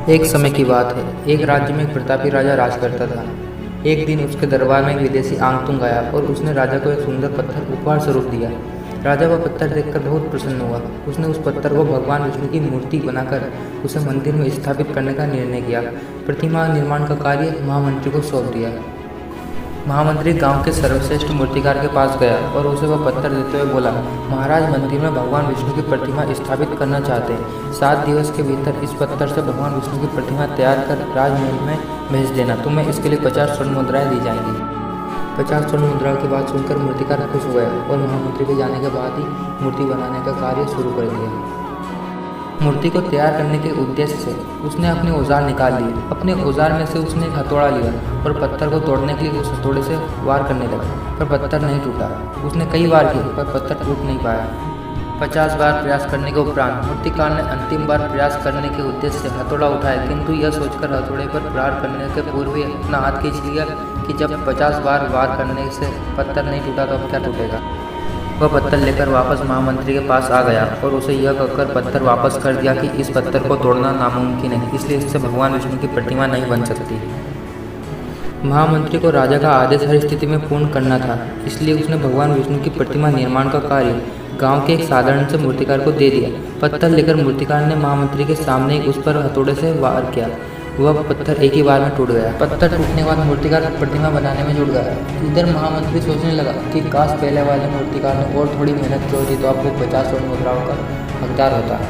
एक समय की बात है। एक राज्य में एक प्रतापी राजा राज करता था। एक दिन उसके दरबार में एक विदेशी आंगतुंग आया और उसने राजा को एक सुंदर पत्थर उपहार स्वरूप दिया। राजा वह पत्थर देखकर बहुत प्रसन्न हुआ। उसने उस पत्थर को भगवान विष्णु की मूर्ति बनाकर उसे मंदिर में स्थापित करने का निर्णय किया। प्रतिमा निर्माण का कार्य महामंत्री को सौंप दिया। महामंत्री गांव के सर्वश्रेष्ठ मूर्तिकार के पास गया और उसे वह पत्थर देते हुए बोला, महाराज, मंदिर में भगवान विष्णु की प्रतिमा स्थापित करना चाहते हैं। 7 दिवस के भीतर इस पत्थर से भगवान विष्णु की प्रतिमा तैयार कर राजमहल में भेज देना। तुम्हें इसके लिए 50 स्वर्ण मुद्राएं दी जाएंगी। 50 स्वर्ण मुद्राओं की बात सुनकर मूर्तिकार खुश हो गया और महामंत्री के जाने के बाद ही मूर्ति बनाने का कार्य शुरू कर दिया। मूर्ति को तैयार करने के उद्देश्य से उसने अपने औजार निकाल लिए। अपने औजार में से उसने एक हथौड़ा लिया और पत्थर को तोड़ने के लिए उस हथौड़े से वार करने लगा, पर पत्थर नहीं टूटा। उसने कई वार किए पर पत्थर टूट नहीं पाया। 50 बार प्रयास करने के उपरांत मूर्तिकार ने अंतिम बार प्रयास करने के उद्देश्य से हथौड़ा उठाया, किंतु यह सोचकर हथौड़े पर प्रहार करने के पूर्व ही अपना हाथ खींच लिया कि जब 50 बार वार करने से पत्थर नहीं टूटा तो अब क्या टूटेगा। वह पत्थर लेकर वापस महामंत्री के पास आ गया और उसे यह कहकर पत्थर वापस कर दिया कि इस पत्थर को तोड़ना नामुमकिन है, इसलिए इससे भगवान विष्णु की प्रतिमा नहीं बन सकती। महामंत्री को राजा का आदेश हर स्थिति में पूर्ण करना था, इसलिए उसने भगवान विष्णु की प्रतिमा निर्माण का कार्य गांव के एक साधारण से मूर्तिकार को दे दिया। पत्थर लेकर मूर्तिकार ने महामंत्री के सामने ही उस पर हथौड़े से वार किया। वह पत्थर एक ही बार में टूट गया। पत्थर टूटने के बाद मूर्तिकार प्रतिमा बनाने में जुट गया। इधर महामंत्री सोचने लगा कि काश पहले वाले मूर्तिकार ने और थोड़ी मेहनत की होती तो आपको 50 स्वर्ण मुद्राओं का हकदार होता।